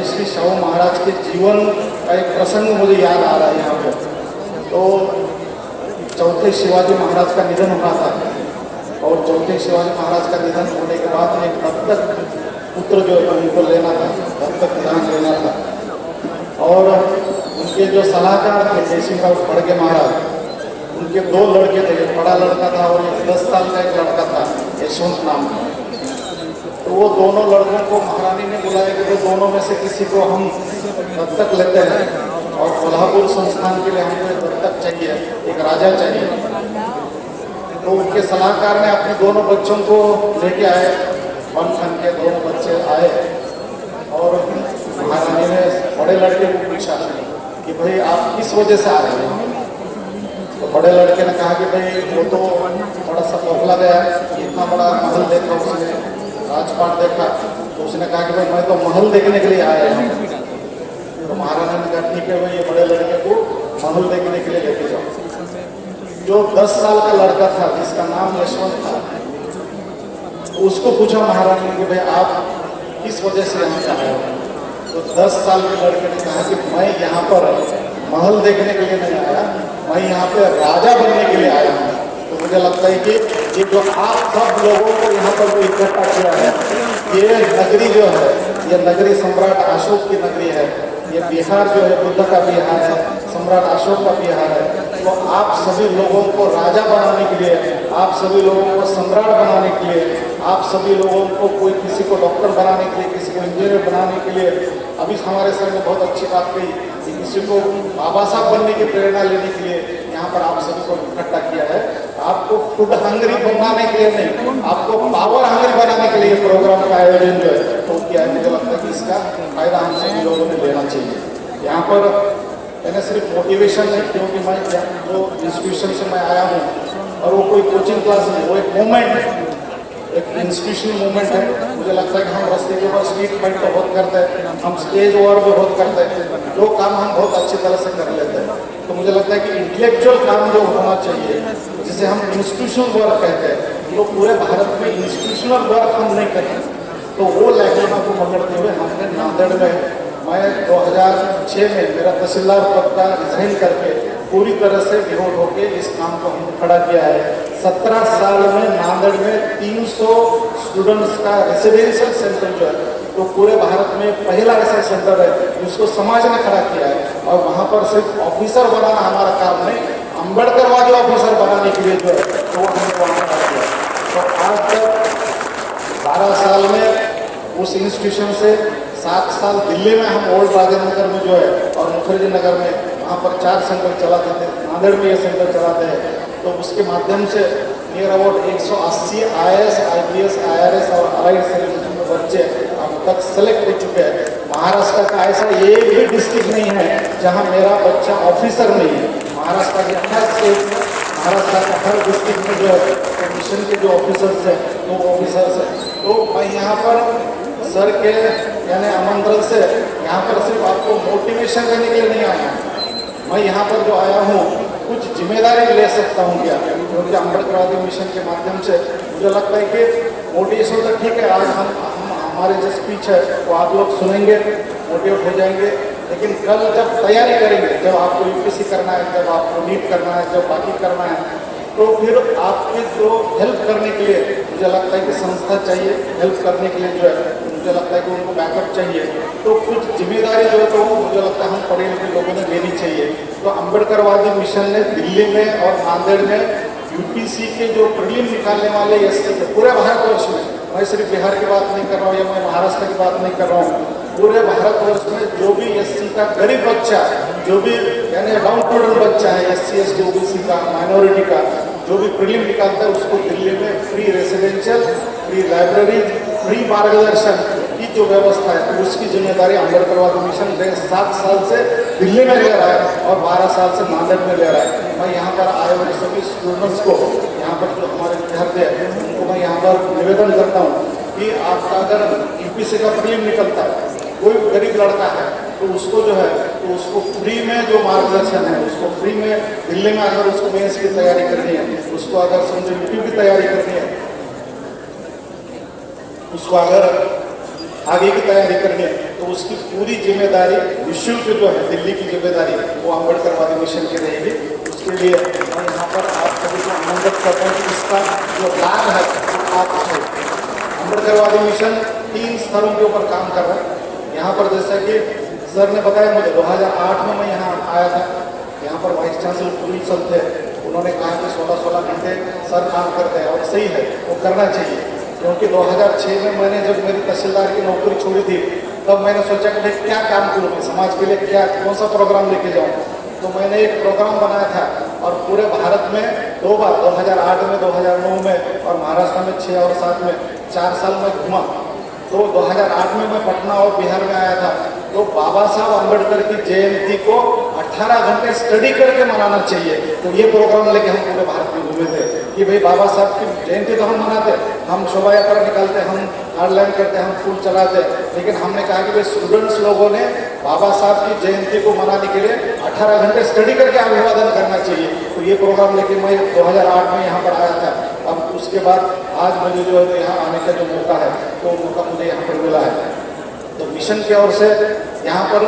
राजश्री शाहू महाराज के जीवन का एक प्रसंग मुझे याद आ रहा है यहाँ पर। तो चौथे शिवाजी महाराज का निधन हुआ था और चौथे शिवाजी महाराज का निधन होने के बाद एक दत्तक पुत्र जो है उनको लेना था, दत्तक दान लेना था। और उनके जो सलाहकार थे जयसिंहराव फड़के महाराज, उनके दो लड़के थे, एक बड़ा लड़का था और एक 10 साल का एक लड़का था यशवंत नाम का। तो वो दोनों लड़कों को महारानी ने बुलाया कि दोनों में से किसी को हम दत्तक लेते हैं और कोल्हापुर संस्थान के लिए हमको एक दत्तक चाहिए, एक राजा चाहिए। तो उनके सलाहकार ने अपने दोनों बच्चों को लेके आए, वन खान के दोनों बच्चे आए और महारानी ने बड़े लड़के को पूछा कि भाई आप किस वजह से आ रहे हैं। तो बड़े लड़के ने कहा कि भाई वो तो थोड़ा सा बौखला गया, इतना बड़ा महल देखा उसने, राजपाट देखा, तो उसने कहा कि भाई मैं तो महल देखने के लिए आया हूँ। तो महाराणा ने कहा ठीक है भाई, ये बड़े लड़के को महल देखने के लिए लेके जाओ। जो 10 साल का लड़का था जिसका नाम यशवंत था, तो उसको पूछा महारानी ने कि भाई आप किस वजह से यहाँ से आए हो। तो 10 साल के लड़के ने कहा कि मैं यहाँ पर महल देखने के लिए नहीं आया, मैं यहाँ पे राजा बनने के लिए आया हूँ। तो मुझे लगता है कि ये जो आप सब लोगों को यहाँ पर जो इकट्ठा किया है, ये नगरी जो है, ये नगरी सम्राट अशोक की नगरी है। ये बिहार जो है बुद्ध का बिहार है, सम्राट अशोक का बिहार है। तो आप सभी लोगों को राजा बनाने के लिए, आप सभी लोगों को सम्राट बनाने के लिए, आप सभी लोगों को कोई किसी को डॉक्टर बनाने के लिए, किसी को इंजीनियर बनाने के लिए, अभी हमारे सर ने बहुत अच्छी बात कही कि किसी को बाबा साहब बनने की प्रेरणा लेने के लिए यहाँ पर आप सभी को इकट्ठा किया है। आपको फूड हंग्री बनाने के लिए नहीं, आपको पावर हंग्री बनाने के लिए प्रोग्राम का आयोजन जो है तो किया है। मुझे लगता है कि इसका फायदा हम सभी लोगों ने लेना चाहिए। यहाँ पर मैंने सिर्फ मोटिवेशन नहीं, क्योंकि मैं जो इंस्टीट्यूशन से मैं आया हूँ और वो कोई कोचिंग क्लास नहीं, वो एक मूवमेंट है, एक इंस्टीट्यूशनल मूवमेंट है। मुझे लगता है कि हम रास्ते के ऊपर स्ट्रीट फाइट तो बहुत करते हैं, हम स्टेज वॉर भी बहुत करते हैं, जो काम हम बहुत अच्छी तरह से कर लेते हैं। तो मुझे लगता है कि इंटेलेक्चुअल काम जो होना चाहिए, जिसे हम इंस्टीट्यूशनल वर्क कहते हैं, तो पूरे भारत में इंस्टीट्यूशनल वर्क हम नहीं करते। तो वो लैंग्वेज को पकड़ते हुए हमने नांदेड़ में, मैं 2006 में मेरा तहसीलदार पद का रिजाइन करके पूरी तरह से विरोध होकर इस काम को हम खड़ा किया है। 17 साल में नांदेड़ में 300 स्टूडेंट्स का रेसिडेंशियल सेंटर जो है, तो पूरे भारत में पहला ऐसा सेंटर है जिसको समाज ने खड़ा किया है। और वहाँ पर सिर्फ ऑफिसर बनाना हमारा काम नहीं, अम्बेडकरवादी ऑफिसर बनाने के लिए जो है तो वो हमने वहाँ खड़ा किया। तो आज तक 12 साल में उस इंस्टीट्यूशन से 7 साल दिल्ली में हम ओल्ड राजेंद्र नगर में जो है और मुखर्जी नगर में, वहाँ पर 4 सेंटर चलाते थे, नांदेड़ में ये सेंटर चलाते हैं। तो उसके माध्यम से near about 180 IAS, IPS, IRS और अलाइड सर्विसेज में बच्चे अब तक सेलेक्ट हो चुके हैं। महाराष्ट्र का ऐसा एक भी डिस्ट्रिक्ट नहीं है जहाँ मेरा बच्चा ऑफिसर नहीं है। महाराष्ट्र के हर स्टेट में, महाराष्ट्र का हर डिस्ट्रिक्ट में जो है मिशन के जो ऑफिसर्स हैं वो ऑफिसर्स हैं। तो मैं यहाँ पर सर के यानी आमंत्रण से यहाँ पर सिर्फ आपको मोटिवेशन देने के लिए नहीं आया, मैं यहाँ पर जो आया हूँ कुछ जिम्मेदारी ले सकता हूँ क्या, क्योंकि अम्बेडकरवादी मिशन के माध्यम से मुझे लगता है कि मोटिवेशन तो ठीक है, आज हम हमारे जो स्पीच है वो आप लोग सुनेंगे, मोटिवेट हो जाएंगे। लेकिन कल जब तैयारी करेंगे, जब आपको UPSC करना है, जब आपको नीट करना है, जब बाकी करना है, तो फिर आपके जो हेल्प करने के लिए मुझे लगता है कि संस्था चाहिए, हेल्प करने के लिए जो है मुझे लगता है कि उनको बैकअप चाहिए। तो कुछ जिम्मेदारी जो है तो मुझे लगता है हम पढ़े लिखे लोगों ने लेनी चाहिए। तो अम्बेडकरवादी मिशन ने दिल्ली में और नांदेड़ में UPSC के जो प्रीलिम निकालने वाले SC के पूरे भारतवर्ष में, मैं सिर्फ बिहार की बात नहीं कर रहा हूँ या मैं महाराष्ट्र की बात नहीं कर रहा हूँ, पूरे भारतवर्ष में जो भी SC का गरीब बच्चा, जो भी यानी डाउन टोडन बच्चा है, SC ST OBC का, माइनॉरिटी का, जो भी प्रीलिम निकालता है उसको दिल्ली में free residential, free library, free मार्गदर्शन की जो व्यवस्था है, तो उसकी जिम्मेदारी अम्बेडकरवादी मिशन 7 साल से दिल्ली में ले रहा है और 12 साल से नांदेड़ में ले रहा है। मैं यहाँ पर आए हुए सभी स्टूडेंट्स को, यहाँ पर जो हमारे विद्यार्थी हैं उनको मैं यहाँ पर निवेदन करता हूँ कि आपका अगर UPSC का प्रीलिम निकलता है, कोई गरीब लड़का है तो उसको जो है तो उसको फ्री में जो मार्गदर्शन है, उसको फ्री में दिल्ली में अगर उसको मेंस की तैयारी करनी है, उसको अगर समझो यूट्यूब की तैयारी करनी है, उसको अगर आगे की तैयारी करनी है, तो उसकी पूरी जिम्मेदारी निःशुल्क जो है दिल्ली की जिम्मेदारी वो अम्बेडकरवादी मिशन की रहेगी। उसके लिए मैं यहाँ पर आप सभी को आमंत्रित करता हूँ कि इसका जो लाभ है वो आप अम्बेडकरवादी मिशन 3 स्तरों के ऊपर काम कर रहा है। यहाँ पर जैसा कि सर ने बताया मुझे 2008 में मैं यहाँ आया था, यहाँ पर वाइस चांसलर पुलिस सर थे, उन्होंने कहा कि 16-16 घंटे सर काम करते हैं और सही है वो करना चाहिए। क्योंकि 2006 में मैंने जब मेरी तहसीलदार की नौकरी छोड़ी थी तब मैंने सोचा कि भाई क्या काम करूँ मैं समाज के लिए, क्या कौन सा प्रोग्राम लेके जाऊँ। तो मैंने एक प्रोग्राम बनाया था और पूरे भारत में 2 बार 2008 में 2009 में और महाराष्ट्र में 6 और 7 में 4 साल में घूमा। तो 2008 में मैं पटना और बिहार में आया था, तो बाबा साहब अम्बेडकर की जयंती को 18 घंटे स्टडी करके मनाना चाहिए। तो ये प्रोग्राम लेके हम पूरे भारत में घूमे थे कि भाई बाबा साहब की जयंती तो हम मनाते, हम शोभा यात्रा निकालते, हम हार्डलाइन करते, हम फूल चलाते, लेकिन हमने कहा कि भाई स्टूडेंट्स लोगों ने बाबा साहब की जयंती को मनाने के लिए 18 घंटे स्टडी करके अभिवादन करना चाहिए। तो ये प्रोग्राम लेके मैं 2008 में यहाँ पर आया था। अब उसके बाद आज मुझे जो है यहाँ आने का जो मौका है तो मौका मुझे यहाँ पर मिला है। तो मिशन की ओर से यहाँ पर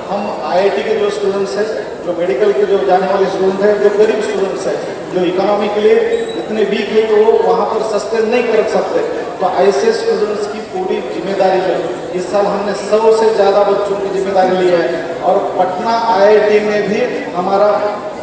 हम आईआईटी के जो स्टूडेंट्स हैं, जो मेडिकल के जो जाने वाले स्टूडेंट हैं, जो गरीब स्टूडेंट्स हैं, जो इकोनॉमी के लिए इतने वीक है तो वो वहाँ पर सस्टेन नहीं कर सकते, तो ऐसे स्टूडेंट्स की पूरी जिम्मेदारी है। इस साल हमने 100 से ज़्यादा बच्चों की जिम्मेदारी ली है। और पटना आईआईटी में भी हमारा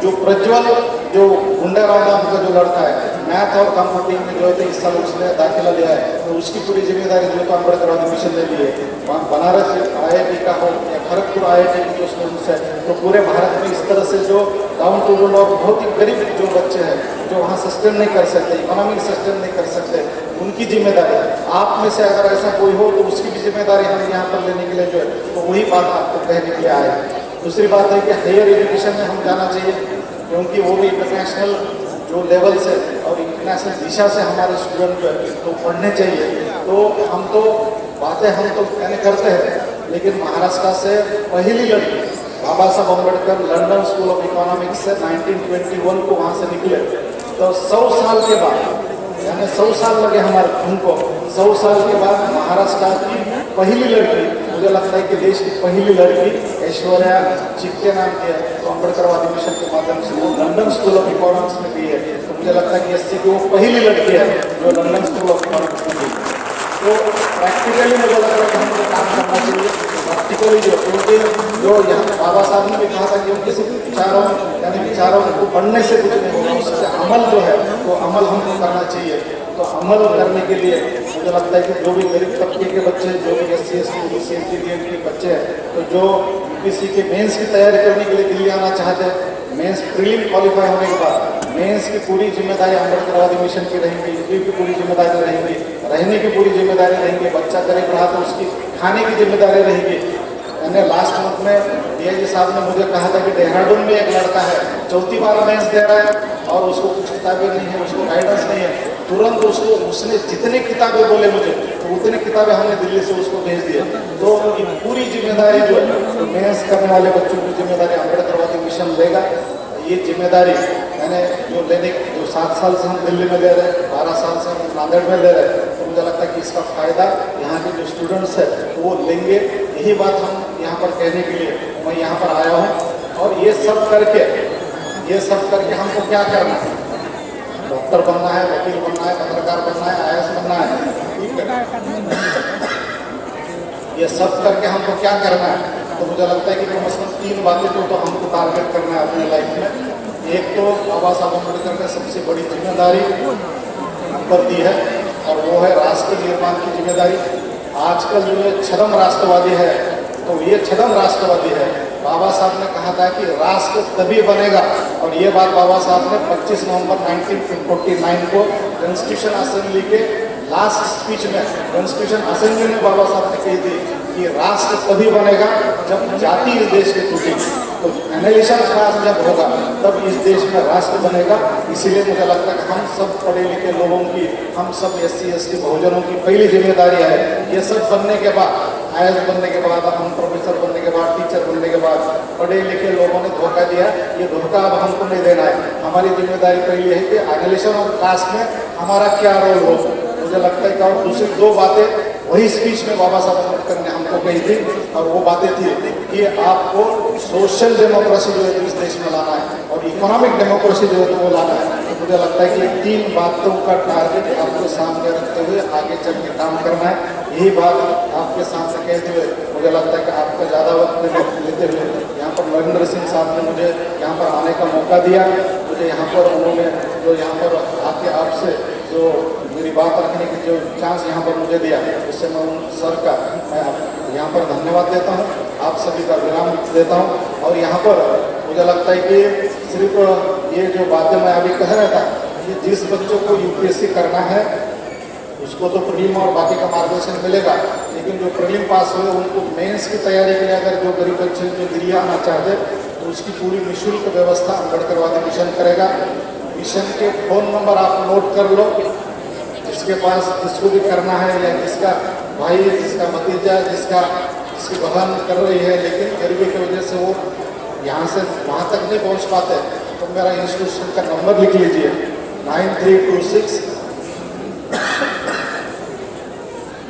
जो प्रज्वल जो गुंडाराव नाम का जो लड़का है, मैथ और कंप्यूटिंग में जो है इस साल उसने दाखिला लिया है, तो उसकी पूरी जिम्मेदारी जो तो अम्बेडकरवादी मिशन ने ली है। वहाँ बनारस आईआईटी का हो या खड़गपुर आईआईटी के जो स्टूडेंट्स हैं, तो पूरे भारत में इस तरह से जो डाउन टू अर्थ और बहुत ही गरीब जो बच्चे हैं जो वहाँ सस्टेन नहीं कर सकते, इकोनॉमिक सस्टेन नहीं कर सकते, उनकी जिम्मेदारी आप में से अगर ऐसा कोई हो तो उसकी भी जिम्मेदारी हमें यहाँ पर लेने के लिए जो है तो वही बात आपको कहने के लिए आए। दूसरी बात है कि हायर एजुकेशन में हम जाना चाहिए, क्योंकि वो भी इंटरनेशनल जो लेवल से और इंटरनेशनल दिशा से हमारे स्टूडेंट जो है तो पढ़ने चाहिए। तो हम तो बातें हम तो कहने करते हैं, लेकिन महाराष्ट्र से पहली लड़की बाबा Saheb Ambedkar London school of economics से 1921 को वहाँ से निकले, तो 100 साल के बाद यानी 100 साल लगे हमारे उनको, 100 साल के बाद महाराष्ट्र की पहली लड़की, मुझे लगता है कि देश की पहली लड़की ऐश्वर्या चित्ते नाम की है, तो अम्बेडकरवादी मिशन के माध्यम से वो लंदन स्कूल ऑफ इकोनॉमिक्स में भी है। तो मुझे लगता है कि इससे कि वो पहली लड़की है जो लंदन स्कूल ऑफ इकोनॉमिक्स में भी। तो प्रैक्टिकली मुझे लग रहा है कि हमको काम करना चाहिए, प्रैक्टिकली जो, क्योंकि जो यहाँ बाबा साहब ने भी कहा था कि किसी विचारों यानी विचारों को पढ़ने से कुछ नहीं होगा, उससे अमल जो है वो अमल हमको करना चाहिए। तो अमल करने के लिए मुझे लगता है कि जो भी गरीब तबके के बच्चे, जो भी SC ST BC इंटीरियर के बच्चे हैं, तो जो UPSC के मेंस की तैयारी करने के लिए दिल्ली आना चाहते हैं, मेंस प्रीलिम क्वालिफाई होने के बाद मेंस की पूरी जिम्मेदारी अम्बेडकरवादी मिशन की रहेंगी, इंटरव्यू की पूरी जिम्मेदारी रहेंगी, रहने की पूरी जिम्मेदारी रहेंगी, बच्चा गरीब रहा तो उसकी खाने की जिम्मेदारी रहेगी। मैंने लास्ट मंथ में DIG साहब ने मुझे कहा था कि देहरादून में एक लड़का है 4थी बार मेंस दे रहा है और उसको कुछ किताबें नहीं है, उसको गाइडेंस नहीं है, तुरंत उसको उसने जितने किताबें बोले मुझे तो उतने किताबें हमने दिल्ली से उसको भेज दिए। तो ये पूरी जिम्मेदारी जो है तो मेंस करने वाले बच्चों की जिम्मेदारी अम्बेडकरवादी मिशन लेगा। ये जिम्मेदारी मैंने जो लेने जो 7 साल से हम दिल्ली में ले रहे हैं, 12 साल से हम नांदेड़ में ले रहे हैं, तो मुझे लगता है कि इसका फ़ायदा यहाँ के जो स्टूडेंट्स हैं तो वो लेंगे। यही बात हम यहाँ पर कहने के लिए मैं यहाँ पर आया हूँ। और ये सब करके हमको क्या करना है? डॉक्टर बनना है, वकील बनना है, पत्रकार बनना है, IAS बनना है, ठीक है? ये सब करके हमको क्या करना है? तो मुझे लगता है कि कम से कम 3 बातें तो हमको टारगेट करना है अपने लाइफ में। एक तो बाबा साहब अम्बेडकर ने सबसे बड़ी जिम्मेदारी हम पर दी है और वो है राष्ट्र निर्माण की जिम्मेदारी। आजकल जो ये छद्म राष्ट्रवादी है तो ये छद्म राष्ट्रवादी है। बाबा साहब ने कहा था कि राष्ट्र तभी बनेगा, और ये बात बाबा साहब ने 25 नवंबर 1949 को कॉन्स्टिट्यूशन असेंबली के लास्ट स्पीच में, कॉन्स्टिट्यूशन असेंबली में बाबा साहब ने कही थी कि राष्ट्र तभी बनेगा जब जाति इस देश की टूटेगी। तो एनालिशन क्लास जब होगा तब इस देश में राष्ट्र बनेगा। इसीलिए मुझे लगता है कि हम सब पढ़े लिखे लोगों की, हम सब SC ST बहुजनों की पहली जिम्मेदारी है। ये सब बनने के बाद, IAS बनने के बाद, हम प्रोफेसर बनने के बाद, टीचर बनने के बाद पढ़े लिखे लोगों ने धोखा दिया, ये धोखा अब हमको नहीं देना है। हमारी जिम्मेदारी पहली है कि एनालिशन और क्लास में हमारा क्या रोल हो। मुझे लगता है कि और दूसरी 2 बातें वही स्पीच में बाबा साहब अम्बेडकर ने हमको कही थी और वो बातें थी कि आपको सोशल डेमोक्रेसी जो है इस देश में लाना है और इकोनॉमिक डेमोक्रेसी जो है वो लाना है। तो मुझे लगता है कि 3 बातों का टारगेट आपको सामने रखते हुए आगे चल के काम करना है। यही बात आपके सामने कहते हुए मुझे लगता है कि आपका ज़्यादा वक्त लेते हुए यहाँ पर नरेंद्र सिंह साहब ने मुझे यहाँ पर आने का मौका दिया। मुझे यहाँ पर उन्होंने जो यहाँ पर आके आपसे जो मेरी बात रखने की जो चांस यहाँ पर मुझे दिया, उससे मैं उन सर का मैं यहाँ पर धन्यवाद देता हूँ, आप सभी का विराम देता हूँ। और यहाँ पर मुझे लगता है कि सिर्फ ये जो बातें मैं अभी कह रहा था कि जिस बच्चों को यूपीएससी करना है उसको तो प्रीलिम और बाकी का मार्गदर्शन मिलेगा, लेकिन जो प्रीलिम पास हुए उनको मेंस की तैयारी के लिए अगर जो गरीब बच्चे जो दिल्ली आना चाहते तो उसकी पूरी निःशुल्क व्यवस्था अम्बेडकरवादी मिशन करेगा। मिशन के फ़ोन नंबर आप नोट कर लो, जिसके पास जिसको भी करना है या जिसका भाई, जिसका भतीजा, जिसकी बहन कर रही है लेकिन गरीबी की वजह से वो यहाँ से वहाँ तक नहीं पहुँच पाते, तो मेरा इंस्टीट्यूशन का नंबर लिख लीजिए 9326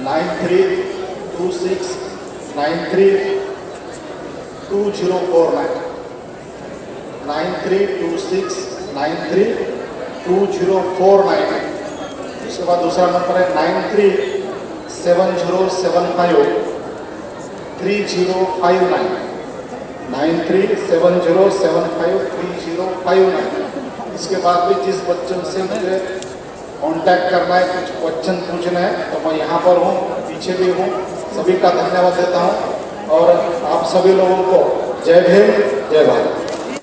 9326932049 9326932049। उसके बाद दूसरा नंबर है 9370753059 9370753059। इसके बाद भी जिस बच्चों से मुझे कांटेक्ट करना है, कुछ क्वेश्चन पूछना है, तो मैं यहाँ पर हूँ, पीछे भी हूँ। सभी का धन्यवाद देता हूँ और आप सभी लोगों को जय भीम, जय भारत।